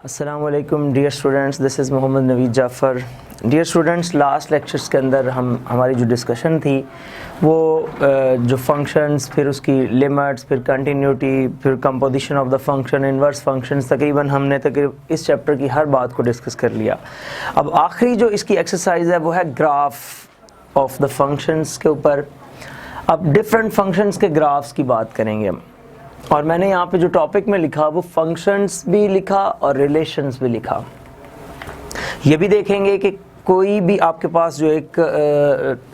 अस्सलामुअलैकुम dear students, this is Mohammad Naveed Jafar. Dear students, last lectures के अंदर हमारी जो डिस्कशन थी वो जो फंक्शंस, फिर उसकी लिमिट्स, फिर कंटिन्यूटी, फिर composition of the function, inverse functions, तकरीबन हमने इस चैप्टर की हर बात को डिस्कस कर लिया। अब आखिरी जो इसकी एक्सरसाइज है वो है ग्राफ ऑफ द फंक्शंस के ऊपर। अब डिफरेंट फंक्शंस के ग्राफ्स की बात करेंगे हम, और मैंने यहाँ पे जो टॉपिक में लिखा वो फंक्शंस भी लिखा और रिलेशंस भी लिखा। ये भी देखेंगे कि कोई भी आपके पास जो एक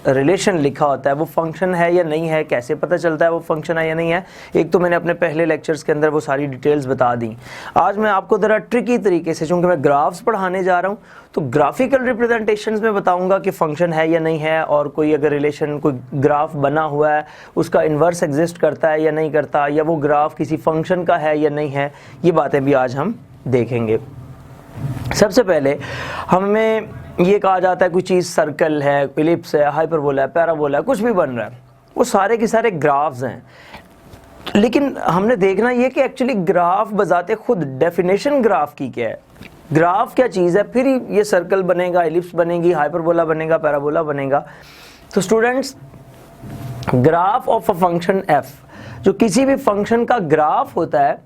रिलेशन लिखा होता है वो फंक्शन है या नहीं है, कैसे पता चलता है वो फंक्शन है या नहीं है। एक तो मैंने अपने पहले लेक्चर्स के अंदर वो सारी डिटेल्स बता दी। आज मैं आपको ज़रा ट्रिकी तरीके से, चूँकि मैं ग्राफ्स पढ़ाने जा रहा हूँ, तो ग्राफिकल रिप्रेजेंटेशंस में बताऊंगा कि फंक्शन है या नहीं है, और कोई अगर रिलेशन, कोई ग्राफ बना हुआ है उसका इन्वर्स एग्जिस्ट करता है या नहीं करता, या वो ग्राफ किसी फंक्शन का है या नहीं है, ये बातें भी आज हम देखेंगे। सबसे पहले हमें ये कहा जाता है कोई चीज़ सर्कल है, इलिप्स है, हाइपरबोला है, पैराबोला है, कुछ भी बन रहा है, वो सारे के सारे ग्राफ्स हैं। लेकिन हमने देखना ये कि एक्चुअली ग्राफ बजाते खुद डेफिनेशन ग्राफ की क्या है, ग्राफ क्या चीज़ है, फिर ये सर्कल बनेगा, इलिप्स बनेगी, हाइपरबोला बनेगा, पैराबोला बनेगा। तो students, graph of a function F, जो किसी भी फंक्शन का ग्राफ होता है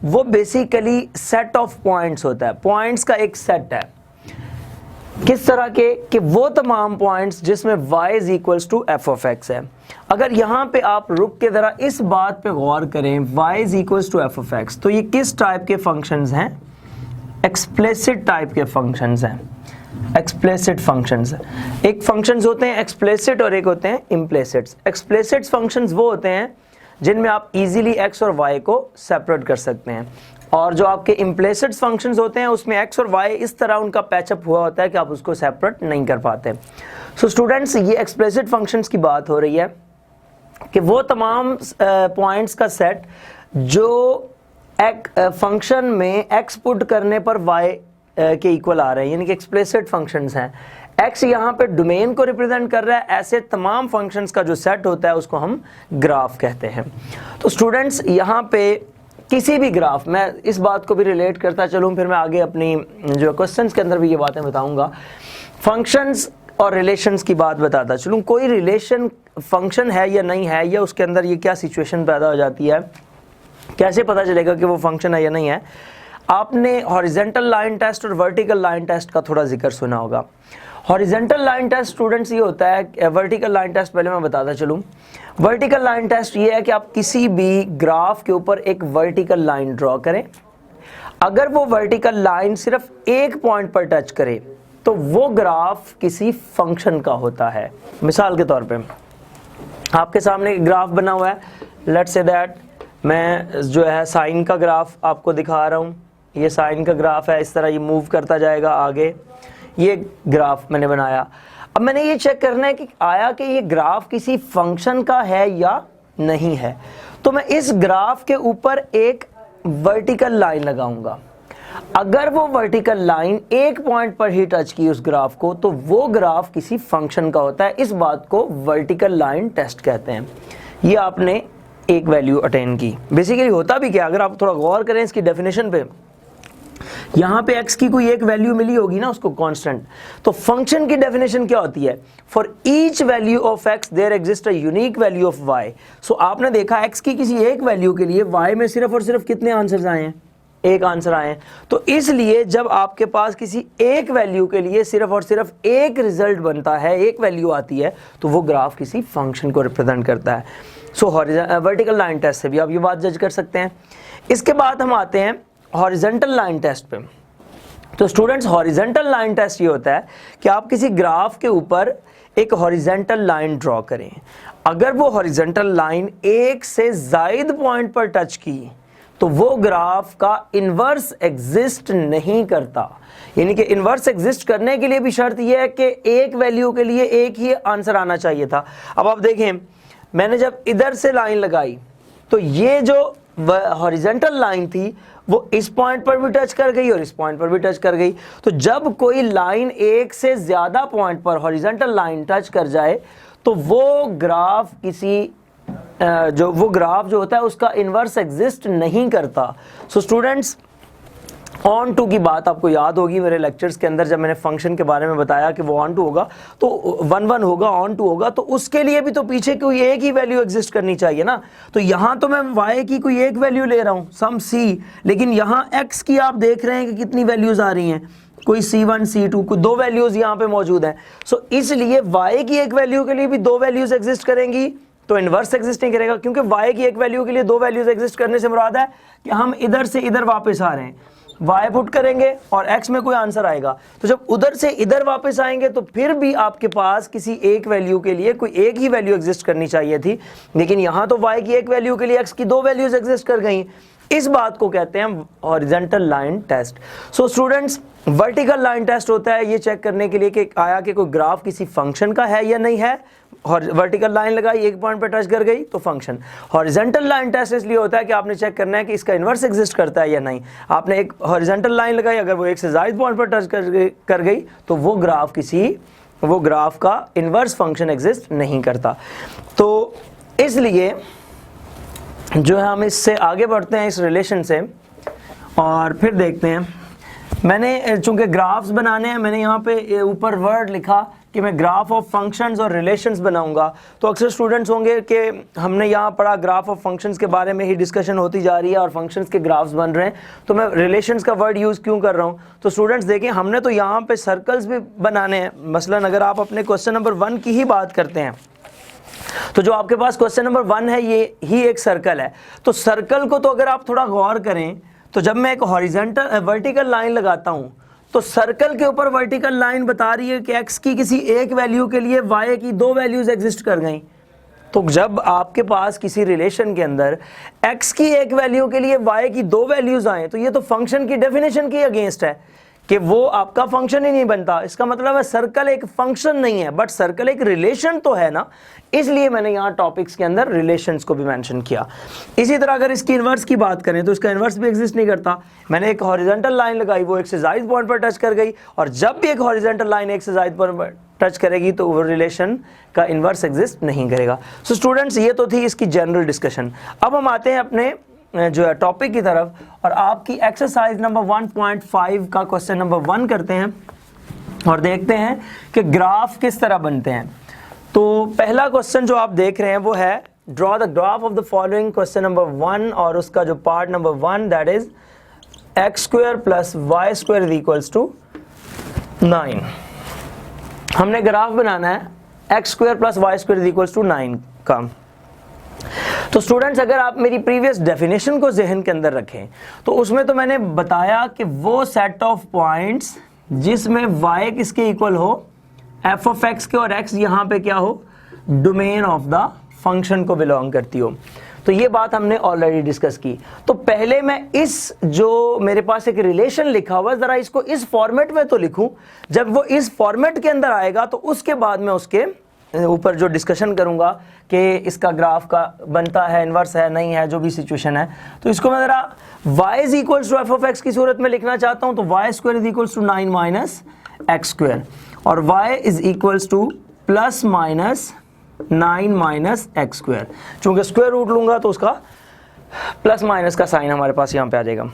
वो बेसिकली सेट ऑफ पॉइंट्स होता है। पॉइंट्स का एक सेट है। किस तरह के कि वो तमाम पॉइंट्स जिसमें y is equals to f of x है। अगर यहाँ पे आप रुक के ज़रा इस बात पे गौर करें, y is equals to f of x, तो ये किस टाइप के फंक्शंस हैं? एक्सप्लिसिट टाइप के फंक्शंस हैं। एक्सप्लिसिट फंक्शंस, एक फंक्शंस होते हैं एक्सप्लिसिट और एक होते हैं इम्प्लिसिट। एक्सप्लिसिट फंक्शंस वो होते हैं जिनमें आप इजीली x और y को सेपरेट कर सकते हैं, और जो आपके इम्प्लिसिट फंक्शंस होते हैं उसमें x और y इस तरह उनका पैचअप हुआ होता है कि आप उसको सेपरेट नहीं कर पाते। सो स्टूडेंट्स, ये एक्सप्लिसिट फंक्शंस की बात हो रही है कि वो तमाम पॉइंट्स का सेट जो एक फंक्शन में x पुट करने पर y के इक्वल आ रहे हैं, यानी कि एक्सप्लिसिट फंक्शंस हैं। x यहाँ पे डोमेन को रिप्रेजेंट कर रहा है, ऐसे तमाम फंक्शंस का जो सेट होता है उसको हम ग्राफ कहते हैं। तो स्टूडेंट्स, यहाँ पे किसी भी ग्राफ, मैं इस बात को भी रिलेट करता चलूँ, फिर मैं आगे अपनी जो क्वेश्चंस के अंदर भी ये बातें बताऊंगा। फंक्शंस और रिलेशंस की बात बताता चलूँ। कोई रिलेशन फंक्शन है या नहीं है, या उसके अंदर ये क्या सिचुएशन पैदा हो जाती है, कैसे पता चलेगा कि वो फंक्शन है या नहीं है। आपने हॉरिजॉन्टल लाइन टेस्ट और वर्टिकल लाइन टेस्ट का थोड़ा जिक्र सुना होगा। हॉरिजॉन्टल लाइन टेस्ट स्टूडेंट्स ये होता है, वर्टिकल लाइन टेस्ट पहले मैं बताता चलूँ। वर्टिकल लाइन टेस्ट ये है कि आप किसी भी ग्राफ के ऊपर एक वर्टिकल लाइन ड्रॉ करें। अगर वो वर्टिकल लाइन सिर्फ एक पॉइंट पर टच करे तो वो ग्राफ किसी फंक्शन का होता है। मिसाल के तौर पे आपके सामने एक ग्राफ बना हुआ है, लेट्स से दैट मैं जो है साइन का ग्राफ आपको दिखा रहा हूँ। ये साइन का ग्राफ है, इस तरह ये मूव करता जाएगा आगे। ये ग्राफ मैंने बनाया। अब मैंने ये चेक करना है कि आया कि ये ग्राफ किसी फंक्शन का है या नहीं है। तो मैं इस ग्राफ के ऊपर एक वर्टिकल लाइन लगाऊंगा। अगर वो वर्टिकल लाइन एक पॉइंट पर ही टच की उस ग्राफ को, तो वो ग्राफ किसी फंक्शन का होता है। इस बात को वर्टिकल लाइन टेस्ट कहते हैं। ये आपने एक वैल्यू अटेन की। बेसिकली होता भी क्या, अगर आप थोड़ा गौर करें इसकी डेफिनेशन पे, यहाँ पे x की कोई एक वैल्यू मिली होगी ना उसको कांस्टेंट, तो फंक्शन की डेफिनेशन क्या होती है? For each value of x there exist a unique value of y। So आपने देखा x की किसी एक वैल्यू के लिए y में सिर्फ और सिर्फ कितने आंसर्स आए हैं? एक आंसर आए हैं। तो इसलिए जब आपके पास किसी एक वैल्यू के लिए सिर्फ और सिर्फ एक रिजल्ट बनता है, एक वैल्यू आती है, तो वो ग्राफ किसी फंक्शन को रिप्रेजेंट करता है। सो वर्टिकल लाइन टेस्ट से भी आप ये बात जज कर सकते हैं। इसके बाद हम आते हैं हॉरिजॉन्टल लाइन टेस्ट पे। तो स्टूडेंट्स, हॉरिजॉन्टल लाइन टेस्ट ये होता है कि आप किसी ग्राफ के ऊपर एक हॉरिजॉन्टल लाइन ड्रॉ करें। अगर वो हॉरिजॉन्टल लाइन एक से ज़ायद पॉइंट पर टच की तो वो ग्राफ का इन्वर्स एग्जिस्ट नहीं करता। यानी कि इन्वर्स एग्जिस्ट करने के लिए भी शर्त यह है कि एक वैल्यू के लिए एक ही आंसर आना चाहिए था। अब आप देखें, मैंने जब इधर से लाइन लगाई तो ये जो हॉरिजॉन्टल लाइन थी वो इस पॉइंट पर भी टच कर गई और इस पॉइंट पर भी टच कर गई। तो जब कोई लाइन एक से ज़्यादा पॉइंट पर हॉरिजॉन्टल लाइन टच कर जाए तो वो ग्राफ जो होता है उसका इन्वर्स एग्जिस्ट नहीं करता। सो स्टूडेंट्स, ऑन टू की बात आपको याद होगी मेरे लेक्चर्स के अंदर, जब मैंने फंक्शन के बारे में बताया कि वो ऑन टू होगा तो 1 1 होगा, ऑन टू होगा, तो उसके लिए भी तो पीछे कोई एक ही वैल्यू एग्जिस्ट करनी चाहिए ना। तो यहाँ तो मैं y की कोई एक वैल्यू ले रहा हूँ सम c, लेकिन यहाँ x की आप देख रहे हैं कि कितनी वैल्यूज आ रही हैं, कोई c1 c2, कोई 2 वैल्यूज यहाँ पे मौजूद हैं। सो इसलिए y की एक वैल्यू के लिए भी 2 वैल्यूज एग्जिस्ट करेंगी, तो इन्वर्स एग्जिस्ट नहीं करेगा, क्योंकि y की एक वैल्यू के लिए 2 वैल्यूज एग्जिस्ट करने से मुराद है कि हम इधर से इधर वापस आ रहे हैं, y पुट करेंगे और x में कोई आंसर आएगा। तो जब उधर से इधर वापस आएंगे तो फिर भी आपके पास किसी एक वैल्यू के लिए कोई एक ही वैल्यू एग्जिस्ट करनी चाहिए थी, लेकिन यहाँ तो y की एक वैल्यू के लिए x की 2 वैल्यूज एग्जिस्ट कर गई। इस बात को कहते हैं horizontal line test. So students, vertical line test होता है ये चेक करने के लिए कि आया कि कोई ग्राफ किसी फंक्शन का है या नहीं है। वर्टिकल लाइन लगाई, एक पॉइंट पर टच कर गई तो फंक्शन। हॉरिजॉन्टल लाइन टेस्ट इसलिए होता है कि आपने चेक करना है कि इसका इन्वर्स एग्जिस्ट करता है या नहीं। आपने एक हॉरिजॉन्टल लाइन लगाई, अगर वो एक से ज़ायद पॉइंट पर टच कर गई तो वो ग्राफ का इन्वर्स फंक्शन एग्जिस्ट नहीं करता। तो इसलिए जो है हम इससे आगे बढ़ते हैं इस रिलेशन से और फिर देखते हैं। मैंने चूंकि ग्राफ्स बनाने हैं, मैंने यहाँ पे ऊपर वर्ड लिखा कि मैं ग्राफ ऑफ फंक्शंस और रिलेशंस बनाऊंगा। तो अक्सर स्टूडेंट्स होंगे कि हमने यहाँ पढ़ा ग्राफ ऑफ फंक्शंस के बारे में ही डिस्कशन होती जा रही है और फंक्शंस के ग्राफ्स बन रहे हैं, तो मैं रिलेशंस का वर्ड यूज़ क्यों कर रहा हूँ। तो स्टूडेंट्स देखें, हमने तो यहाँ पे सर्कल्स भी बनाने हैं। मसलन अगर आप अपने क्वेश्चन नंबर 1 की ही बात करते हैं तो जो आपके पास क्वेश्चन नंबर 1 है ये ही एक सर्कल है। तो सर्कल को तो अगर आप थोड़ा गौर करें तो जब मैं एक हॉरिजॉन्टल वर्टिकल लाइन लगाता हूँ तो सर्कल के ऊपर वर्टिकल लाइन बता रही है कि x की किसी एक वैल्यू के लिए y की 2 वैल्यूज एग्जिस्ट कर गई। तो जब आपके पास किसी रिलेशन के अंदर x की एक वैल्यू के लिए y की 2 वैल्यूज आए तो ये तो फंक्शन की डेफिनेशन के अगेंस्ट है कि वो आपका फंक्शन ही नहीं बनता। इसका मतलब है सर्कल एक फंक्शन नहीं है, बट सर्कल एक रिलेशन तो है ना। इसलिए मैंने यहाँ टॉपिक्स के अंदर रिलेशंस को भी मेंशन किया। इसी तरह अगर इसकी इन्वर्स की बात करें तो इसका इन्वर्स भी एग्जिस्ट नहीं करता। मैंने एक हॉरिजॉन्टल लाइन लगाई, वो एक से ज़ायद पॉइंट पर टच कर गई, और जब भी एक हॉरिजॉन्टल लाइन एक से ज़ायद पॉइंट पर टच करेगी तो वो रिलेशन का इन्वर्स एग्जिस्ट नहीं करेगा। सो स्टूडेंट्स, ये तो थी इसकी जनरल डिस्कशन। अब हम आते हैं अपने जो है टॉपिक की तरफ और आपकी एक्सरसाइज नंबर 1.5 का क्वेश्चन नंबर 1 करते हैं और देखते हैं कि ग्राफ किस तरह बनते हैं। तो पहला क्वेश्चन जो आप देख रहे हैं वो है draw the graph of the following, question number 1, और उसका जो part number 1 that is x² + y² = 9। हमने ग्राफ बनाना है x² + y² = 9 का। तो स्टूडेंट्स, अगर आप मेरी प्रीवियस डेफिनेशन को जहन के अंदर रखें तो उसमें तो मैंने बताया कि वो सेट ऑफ पॉइंट्स जिसमें y किसके इक्वल हो, f(x) के, और x यहाँ पे क्या हो, डोमेन ऑफ द फंक्शन को बिलोंग करती हो। तो ये बात हमने ऑलरेडी डिस्कस की। तो पहले मैं इस जो मेरे पास एक रिलेशन लिखा हुआ है ज़रा इसको इस फॉर्मेट में तो लिखूं। जब वो इस फॉर्मेट के अंदर आएगा तो उसके बाद मैं उसके ऊपर जो डिस्कशन करूंगा कि इसका ग्राफ का बनता है, इन्वर्स है, नहीं है, जो भी सिचुएशन है। तो इसको मैं ज़रा y = f(x) की सूरत में लिखना चाहता हूं तो y² = 9 - x², और y = +-9 - x²। चूंकि स्क्वायर रूट लूंगा तो उसका प्लस माइनस का साइन हमारे पास यहाँ पे आ जाएगा।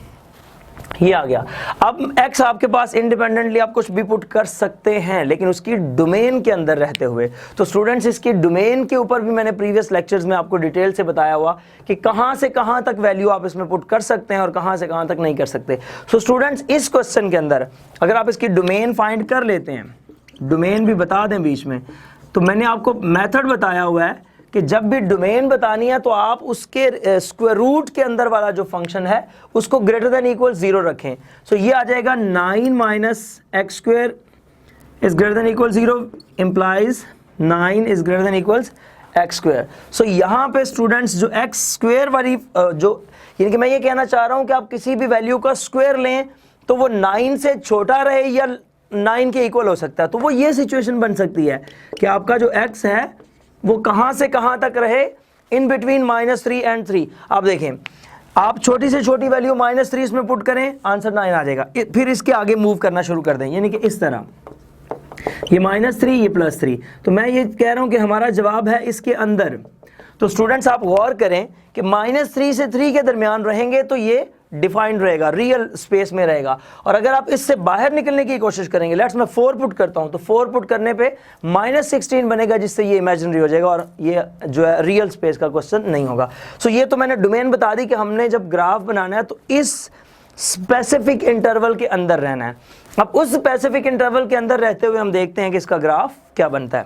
ये आ गया। अब x आपके पास इंडिपेंडेंटली आप कुछ भी पुट कर सकते हैं, लेकिन उसकी डोमेन के अंदर रहते हुए। तो स्टूडेंट्स, इसकी डोमेन के ऊपर भी मैंने प्रीवियस लेक्चर्स में आपको डिटेल से बताया हुआ कि कहां से कहां तक वैल्यू आप इसमें पुट कर सकते हैं और कहां से कहां तक नहीं कर सकते। सो स्टूडेंट्स, इस क्वेश्चन के अंदर अगर आप इसकी डोमेन फाइंड कर लेते हैं, डोमेन भी बता दें बीच में, तो मैंने आपको मेथड बताया हुआ है कि जब भी डोमेन बतानी है तो आप उसके स्क्वायर रूट के अंदर वाला जो फंक्शन है उसको > 0 रखें। सो ये आ जाएगा 9 - x² > 0 implies 9 > x²। सो यहाँ पे स्टूडेंट्स जो x² वाली जो, यानी कि मैं ये कहना चाह रहा हूँ कि आप किसी भी वैल्यू का स्क्वायर लें तो वो 9 से छोटा रहे या 9 के इक्वल हो सकता है। तो वो ये सिचुएशन बन सकती है कि आपका जो x है वो कहां से कहां तक रहे, इन बिटवीन -3 and 3। आप देखें, आप छोटी से छोटी वैल्यू -3 इसमें पुट करें, आंसर 9 आ जाएगा। फिर इसके आगे मूव करना शुरू कर दें, यानी कि इस तरह, ये -3, ये +3। तो मैं ये कह रहा हूं कि हमारा जवाब है इसके अंदर। तो स्टूडेंट्स, आप गौर करें कि -3 से 3 के दरमियान रहेंगे तो ये डिफाइंड रहेगा, रियल स्पेस में रहेगा। और अगर आप इससे बाहर निकलने की कोशिश करेंगे, लेट्स मैं 4 पुट करता हूं, तो 4 पुट करने पे -16 बनेगा, जिससे ये इमेजिनरी हो जाएगा और ये जो है रियल स्पेस का क्वेश्चन नहीं होगा। सो ये तो मैंने डोमेन बता दी कि हमने जब ग्राफ बनाना है तो इस स्पेसिफिक इंटरवल के अंदर रहना है। अब उस स्पेसिफिक इंटरवल के अंदर रहते हुए हम देखते हैं कि इसका ग्राफ क्या बनता है।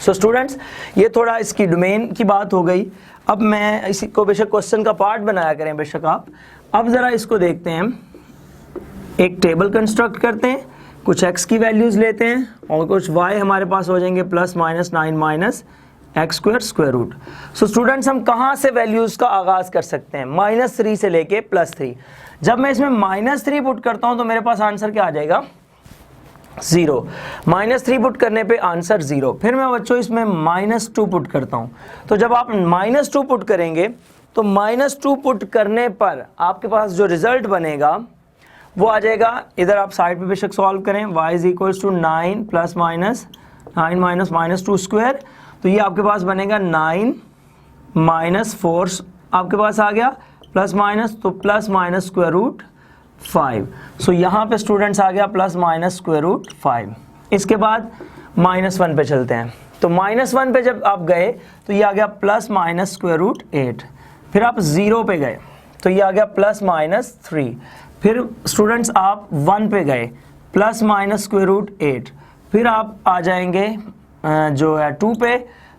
सो स्टूडेंट्स, ये थोड़ा इसकी डोमेन की बात हो गई। अब मैं इसी को बेशक क्वेश्चन का पार्ट बनाया करें बेशक आप। अब ज़रा इसको देखते हैं, एक टेबल कंस्ट्रक्ट करते हैं, कुछ x की वैल्यूज़ लेते हैं और कुछ y हमारे पास हो जाएंगे +-9 -x² square root. So students, हम कहाँ से वैल्यूज़ का आगाज़ कर सकते हैं? -3 से लेके +3। जब मैं इसमें -3 पुट करता हूँ तो मेरे पास आंसर क्या आ जाएगा? 0। -3 पुट करने पे आंसर 0। फिर मैं बच्चों इसमें -2 पुट करता हूँ। तो जब आप -2 पुट करेंगे तो -2 पुट करने पर आपके पास जो रिजल्ट बनेगा वो आ जाएगा, इधर आप साइड पे बेशक सॉल्व करें, y = 9 +-9 -2 स्क्वायर, तो ये आपके पास बनेगा 9 -4 आपके पास आ गया, प्लस तो +-5। सो यहाँ पे स्टूडेंट्स आ गया +-5। इसके बाद -1 पे चलते हैं, तो -1 पे जब आप गए तो ये आ गया +-8। फिर आप 0 पे गए तो ये आ गया +-3। फिर स्टूडेंट्स आप 1 पे गए +-8। फिर आप आ जाएंगे जो है 2 पे,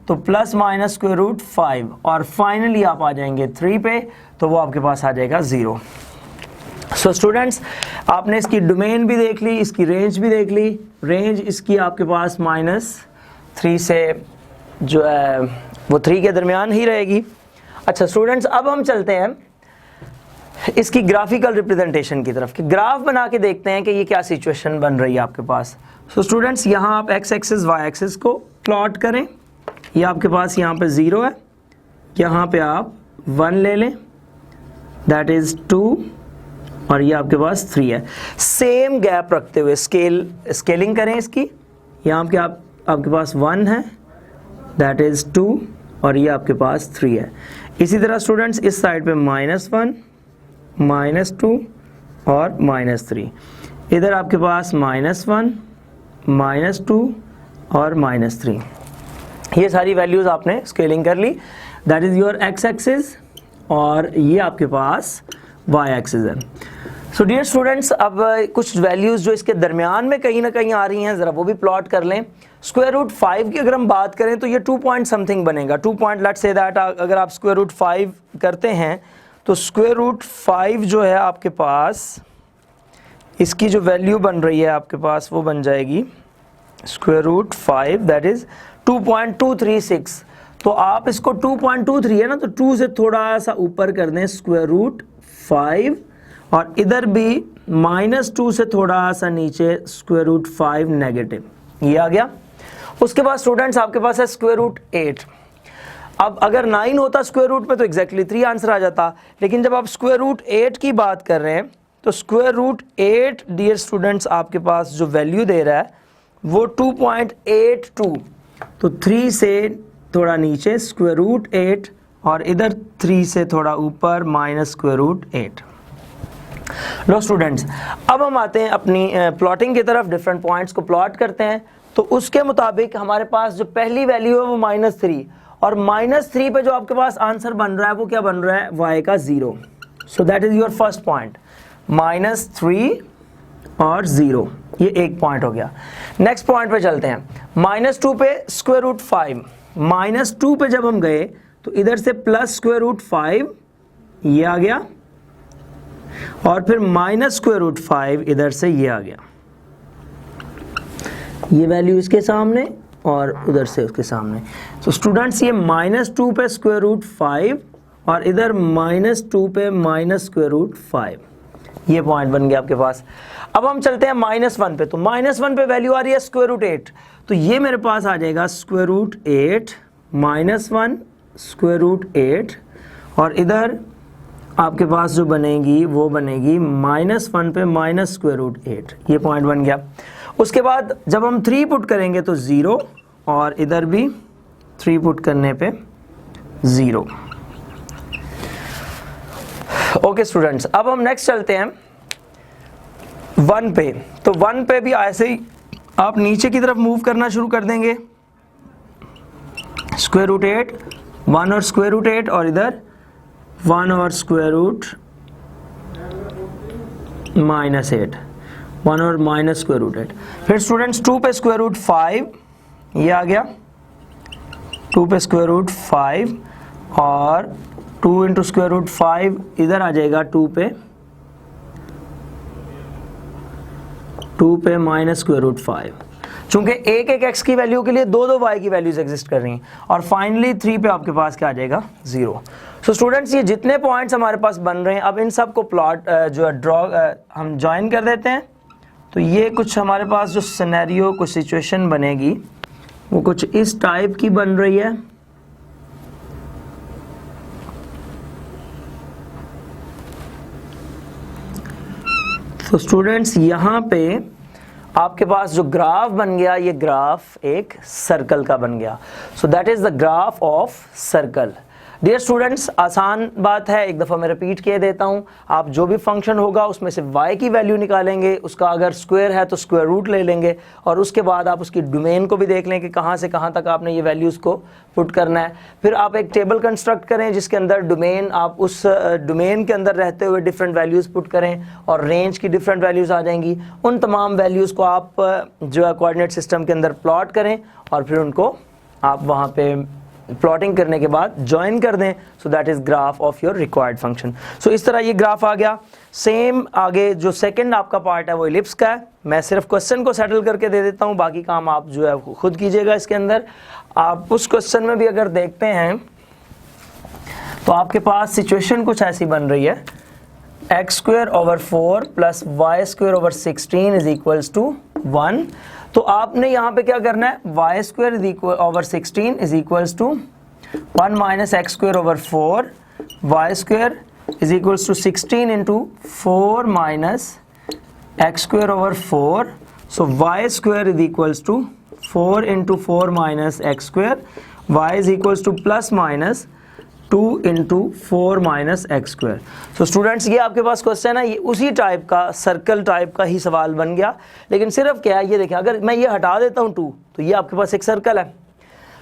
तो +-5। और फाइनली आप आ जाएंगे 3 पे, तो वो आपके पास आ जाएगा 0। सो स्टूडेंट्स, आपने इसकी डोमेन भी देख ली, इसकी रेंज भी देख ली। रेंज इसकी आपके पास -3 से जो है वो 3 के दरमियान ही रहेगी। अच्छा स्टूडेंट्स, अब हम चलते हैं इसकी ग्राफिकल रिप्रेजेंटेशन की तरफ, कि ग्राफ बना के देखते हैं कि ये क्या सिचुएशन बन रही है आपके पास। सो स्टूडेंट्स, यहाँ आप x एक्सिस y एक्सिस को प्लॉट करें। ये आपके पास यहाँ पे 0 है, यहाँ पे आप 1 ले लें, दैट इज़ 2, और ये आपके पास 3 है। सेम गैप रखते हुए स्केलिंग करें इसकी। यहाँ पे आपके पास 1 है, दैट इज़ 2, और ये आपके पास 3 है। इसी तरह स्टूडेंट्स इस साइड पे -1 -2 और -3, इधर आपके पास -1 -2 और -3। ये सारी वैल्यूज़ आपने स्केलिंग कर ली, that is your x axis, और ये आपके पास y एक्सिस है। सो डियर स्टूडेंट्स, अब कुछ वैल्यूज़ जो इसके दरमियान में कहीं ना कहीं आ रही हैं, ज़रा वो भी प्लॉट कर लें। √5 की अगर हम बात करें तो ये 2 पॉइंट समथिंग बनेगा, 2 पॉइंट, लेट्स से दैट अगर आप √5 करते हैं तो √5 जो है आपके पास, इसकी जो वैल्यू बन रही है आपके पास वो बन जाएगी √5, दैट इज़ 2.236। तो आप इसको 2.23 है ना, तो 2 से थोड़ा सा ऊपर कर दें √5, और इधर भी -2 से थोड़ा सा नीचे √5 नेगेटिव, ये आ गया। उसके बाद स्टूडेंट्स आपके पास है √8। अब अगर 9 होता स्क्वायर रूट में तो एग्जैक्टली 3 आंसर आ जाता, लेकिन जब आप √8 की बात कर रहे हैं तो √8 डियर स्टूडेंट्स आपके पास जो वैल्यू दे रहा है वो 2.82, तो 3 से थोड़ा नीचे √8, और इधर 3 से थोड़ा ऊपर -√8। लो स्टूडेंट्स, अब हम आते हैं अपनी प्लॉटिंग की तरफ, डिफरेंट पॉइंट्स को प्लॉट करते हैं। तो उसके मुताबिक हमारे पास जो पहली वैल्यू है वो -3, और -3 पे जो आपके पास आंसर बन रहा है वो क्या बन रहा है? y का 0। सो that is your first point, -3 और 0, ये एक पॉइंट हो गया। नेक्स्ट पॉइंट पे चलते हैं, -2 पे √5, -2 पे जब हम गए तो इधर से +√5 ये आ गया, और फिर -√5 इधर से ये आ गया, ये वैल्यू इसके सामने और उधर से उसके सामने। तो स्टूडेंट्स ये -2 पे √5 और इधर -2 पे -√5, ये पॉइंट बन गया आपके पास। अब हम चलते हैं -1 पे, तो -1 पे वैल्यू आ रही है √8, तो ये मेरे पास आ जाएगा √8 -1 √8, और इधर आपके पास जो बनेगी वो बनेगी -1 पे -√8, ये पॉइंट बन गया। उसके बाद जब हम 3 पुट करेंगे तो 0, और इधर भी 3 पुट करने पे 0। ओके स्टूडेंट्स, अब हम नेक्स्ट चलते हैं 1 पे। तो 1 पे भी ऐसे ही आप नीचे की तरफ मूव करना शुरू कर देंगे, स्क्वायर रूट 8, 1 और स्क्वायर रूट 8, और इधर 1 और स्क्वायर रूट -8, 1 और माइनस स्क्वायर रूट 8। फिर स्टूडेंट्स 2 पे स्क्वायर रूट 5, ये आ गया 2 पे स्क्वायर रूट 5, और 2 इंटू स्क्वायर रूट 5 इधर आ जाएगा 2 पे माइनस स्क्वायर रूट 5। चूंकि एक एक x की वैल्यू के लिए दो y की वैल्यूज एग्जिस्ट कर रही हैं, और फाइनली 3 पे आपके पास क्या आ जाएगा 0। सो स्टूडेंट्स, ये जितने पॉइंट्स हमारे पास बन रहे हैं, अब इन सब को प्लॉट जो है ड्रॉ हम ज्वाइन कर देते हैं। तो ये कुछ हमारे पास जो सिनेरियो, कुछ सिचुएशन बनेगी वो कुछ इस टाइप की बन रही है। तो स्टूडेंट्स, यहाँ पे आपके पास जो ग्राफ बन गया, ये ग्राफ एक सर्कल का बन गया। So that is the graph of circle. Dear students, आसान बात है, एक दफ़ा मैं रिपीट किए देता हूँ। आप जो भी फंक्शन होगा उसमें से y की वैल्यू निकालेंगे, उसका अगर स्क्वायर है तो स्क्वायर रूट ले लेंगे, और उसके बाद आप उसकी डोमेन को भी देख लें कि कहाँ से कहाँ तक आपने ये वैल्यूज़ को पुट करना है। फिर आप एक टेबल कंस्ट्रक्ट करें जिसके अंदर डोमेन, आप उस डोमेन के अंदर रहते हुए डिफरेंट वैल्यूज़ पुट करें, और रेंज की डिफरेंट वैल्यूज़ आ जाएंगी। उन तमाम वैल्यूज़ को आप जो है कोऑर्डिनेट सिस्टम के अंदर प्लॉट करें, और फिर उनको आप वहाँ पे प्लॉटिंग करने के बाद ज्वाइन कर दें। So that is graph of your required function. सो इस तरह ये ग्राफ आ गया। सेम आगे जो सेकंड आपका पार्ट है वो इलिप्स का है। मैं सिर्फ क्वेश्चन को सेटल करके दे देता हूँ, बाकी काम आप जो है खुद कीजिएगा। इसके अंदर आप उस क्वेश्चन में भी अगर देखते हैं तो आपके पास सिचुएशन कुछ ऐसी बन रही है, x² / 4 + y² / 16 is equals to 1। तो आपने यहाँ पे क्या करना है, y² / 16 is equals to 1 - x² / 4, y² is equals to 16 into 4 - x² / 4। So y² is equals to 4 into 4 - x², y is equals to ± 2 into 4 - x²। So students, ये आपके पास question है, ये उसी टाइप का सर्कल टाइप का ही सवाल बन गया, लेकिन सिर्फ क्या है ये देखें, अगर मैं ये हटा देता हूँ 2, तो ये आपके पास एक सर्कल है।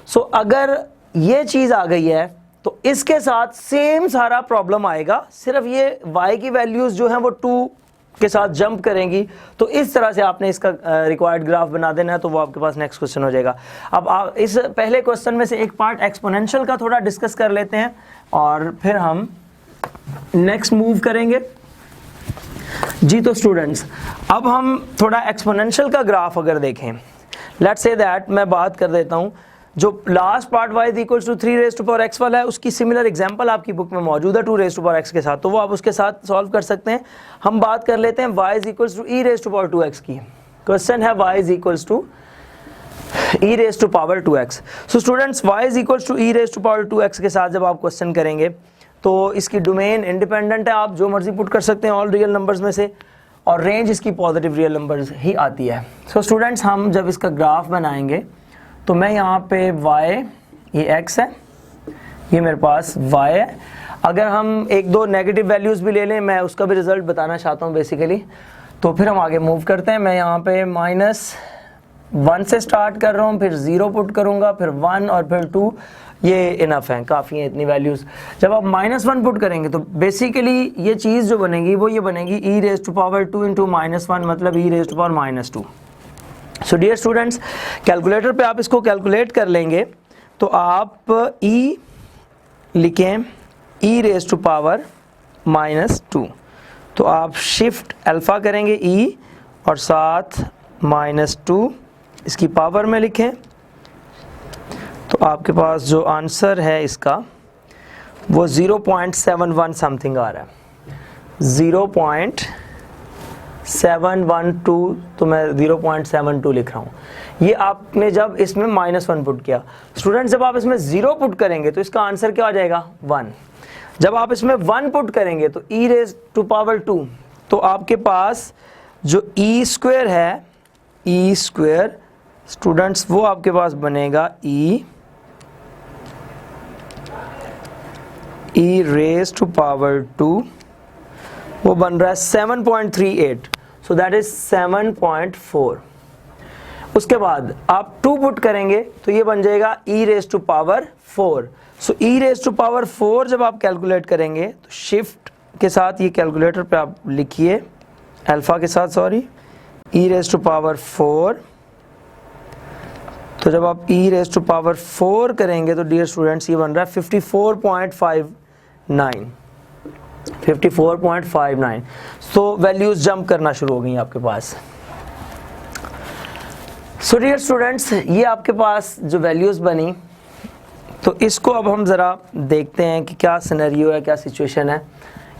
सो अगर ये चीज़ आ गई है तो इसके साथ सेम सारा प्रॉब्लम आएगा, सिर्फ ये y की वैल्यूज़ जो हैं वो 2 के साथ जंप करेंगी। तो इस तरह से आपने इसका रिक्वायर्ड ग्राफ बना देना है, तो वो आपके पास नेक्स्ट क्वेश्चन हो जाएगा। अब आप इस पहले क्वेश्चन में से एक पार्ट एक्सपोनेंशियल का थोड़ा डिस्कस कर लेते हैं, और फिर हम नेक्स्ट मूव करेंगे जी। तो स्टूडेंट्स, अब हम थोड़ा एक्सपोनेंशियल का ग्राफ अगर देखें, लेट्स से दैट मैं बात कर देता हूँ, जो लास्ट पार्ट y = 3 वाला है, उसकी सिमिलर एग्जांपल आपकी बुक में मौजूद है 2 के साथ, तो वो आप उसके साथ सॉल्व कर सकते हैं। हम बात कर लेते हैं y = e⁻²x की। क्वेश्चन है y = e⁻²x। So students, y = e⁻²x के साथ जब आप क्वेश्चन करेंगे तो इसकी डोमेन इंडिपेंडेंट है, आप जो मर्जी पुट कर सकते हैं ऑल रियल नंबर्स में से, और रेंज इसकी पॉजिटिव रियल नंबर्स ही आती है। सो स्टूडेंट्स, हम जब इसका ग्राफ बनाएंगे तो मैं यहाँ पे y, ये x है, ये मेरे पास y है। अगर हम एक दो नेगेटिव वैल्यूज़ भी ले लें, मैं उसका भी रिजल्ट बताना चाहता हूँ बेसिकली, तो फिर हम आगे मूव करते हैं। मैं यहाँ पे -1 से स्टार्ट कर रहा हूँ, फिर 0 पुट करूँगा, फिर 1 और फिर 2। ये इनफ है, काफ़ी है इतनी वैल्यूज़। जब आप -1 पुट करेंगे तो बेसिकली ये चीज़ जो बनेगी वो ये बनेगी e⁻² इंटू -1, मतलब e⁻²। So dear students, calculator पे आप इसको कैलकुलेट कर लेंगे, तो आप e लिखें e⁻², तो आप शिफ्ट अल्फ़ा करेंगे e और साथ -2 इसकी पावर में लिखें, तो आपके पास जो आंसर है इसका वो 0.71 समथिंग आ रहा है, 0.712, तो मैं 0.72 लिख रहा हूँ। ये आपने जब इसमें -1 पुट किया, स्टूडेंट जब आप इसमें 0 पुट करेंगे तो इसका आंसर क्या हो जाएगा 1। जब आप इसमें 1 पुट करेंगे तो e⁻², तो आपके पास जो e² है, e² स्टूडेंट्स वो आपके पास बनेगा e⁻², वो बन रहा है 7.38, सो दैट इज 7.4। उसके बाद आप 2 पुट करेंगे तो ये बन जाएगा e raise to power 4। So e raise to power 4 जब आप कैलकुलेट करेंगे तो शिफ्ट के साथ ये कैलकुलेटर पे आप लिखिए, अल्फा के साथ sorry, e raise to power 4। तो जब आप e रेज़ टू पावर 4 करेंगे तो डियर स्टूडेंट्स ये बन रहा है 54.59। सो वैल्यूज जंप करना शुरू हो गई आपके पास। सो डियर स्टूडेंट्स ये आपके पास जो वैल्यूज बनी, तो इसको अब हम ज़रा देखते हैं कि क्या सिनेरियो है, क्या सिचुएशन है।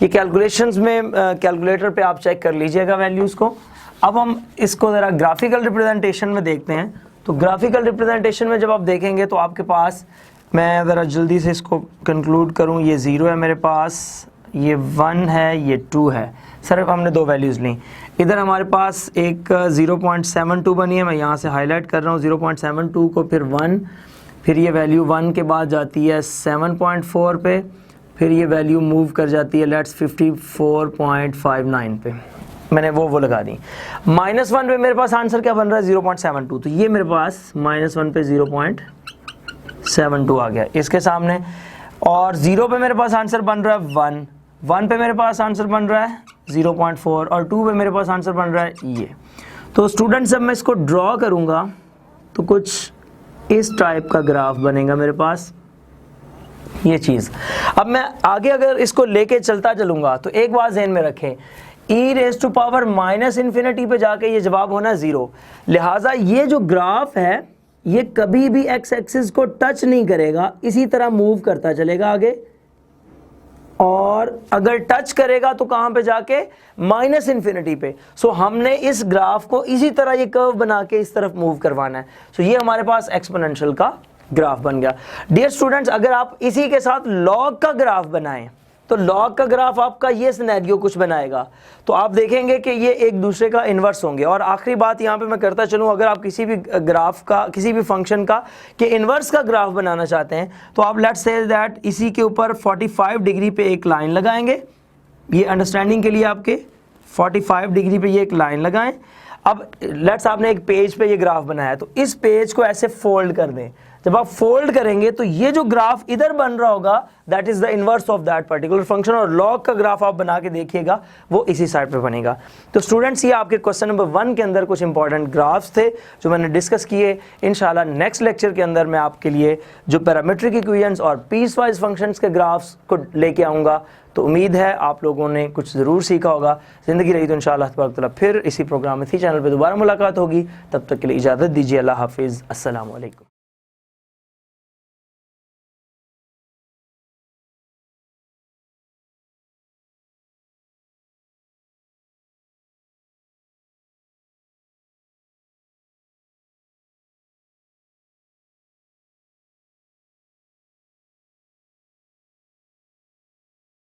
ये कैलकुलेशंस में कैलकुलेटर पे आप चेक कर लीजिएगा वैल्यूज़ को। अब हम इसको ज़रा ग्राफिकल रिप्रेजेंटेशन में देखते हैं। तो ग्राफिकल रिप्रेजेंटेशन में जब आप देखेंगे तो आपके पास, मैं ज़रा जल्दी से इसको कंक्लूड करूँ, ये 0 है मेरे पास, ये 1 है, ये 2 है। सिर्फ हमने 2 वैल्यूज़ ली। इधर हमारे पास एक 0.72 बनी है, मैं यहाँ से हाईलाइट कर रहा हूँ 0.72 को, फिर 1, फिर ये वैल्यू 1 के बाद जाती है 7.4 पे, फिर ये वैल्यू मूव कर जाती है लेट्स 54.59 पे, मैंने वो लगा दी। -1 पे मेरे पास आंसर क्या बन रहा है 0.72, तो ये मेरे पास -1 पे 0.72 आ गया इसके सामने। और 0 पे मेरे पास आंसर बन रहा है 1 पे मेरे पास आंसर बन रहा है 0.4 और 2 पे मेरे पास आंसर बन रहा है ये। तो स्टूडेंट्स जब मैं इसको ड्रॉ करूँगा तो कुछ इस टाइप का ग्राफ बनेगा मेरे पास, ये चीज़। अब मैं आगे अगर इसको लेके चलता चलूँगा तो एक बात ध्यान में रखें, e raise to power -infinity पे जाके ये जवाब होना 0। लिहाजा ये जो ग्राफ है ये कभी भी x एक्सिस को टच नहीं करेगा, इसी तरह मूव करता चलेगा आगे, और अगर टच करेगा तो कहाँ पे जाके -इन्फिनिटी पे। सो हमने इस ग्राफ को इसी तरह ये कर्व बना के इस तरफ मूव करवाना है। सो ये हमारे पास एक्सपोनेंशियल का ग्राफ बन गया। डियर स्टूडेंट्स अगर आप इसी के साथ लॉग का ग्राफ बनाएं तो लॉग का ग्राफ आपका ये सिनेरियो कुछ बनाएगा, तो आप देखेंगे कि ये एक दूसरे का इन्वर्स होंगे। और आखिरी बात यहाँ पे मैं करता चलूँ, अगर आप किसी भी ग्राफ का, किसी भी फंक्शन का कि इन्वर्स का ग्राफ बनाना चाहते हैं तो आप लेट्स से दैट इसी के ऊपर 45 डिग्री पे एक लाइन लगाएंगे। ये अंडरस्टैंडिंग के लिए आपके 45 डिग्री पे ये एक लाइन लगाएं। अब लेट्स आपने एक पेज पे ये ग्राफ बनाया, तो इस पेज को ऐसे फोल्ड कर दें। जब आप फोल्ड करेंगे तो ये जो ग्राफ इधर बन रहा होगा that is the inverse of that particular function, और लॉग का ग्राफ आप बना के देखिएगा वो इसी साइड पे बनेगा। तो स्टूडेंट्स ये आपके क्वेश्चन नंबर 1 के अंदर कुछ इंपॉर्टेंट ग्राफ्स थे जो मैंने डिस्कस किए। इंशाल्लाह नेक्स्ट लेक्चर के अंदर मैं आपके लिए जो पैरामीट्रिक इक्वेशंस और पीस वाइज फंक्शंस के ग्राफ्स को लेके आऊँगा। तो उम्मीद है आप लोगों ने कुछ ज़रूर सीखा होगा। ज़िंदगी रही तो इंशाअल्लाह तबारक तआला फिर इसी प्रोग्राम में इसी चैनल पे दोबारा मुलाकात होगी। तब तक के लिए इजाज़त दीजिए। अल्लाह हाफिज़। अस्सलाम वालेकुम।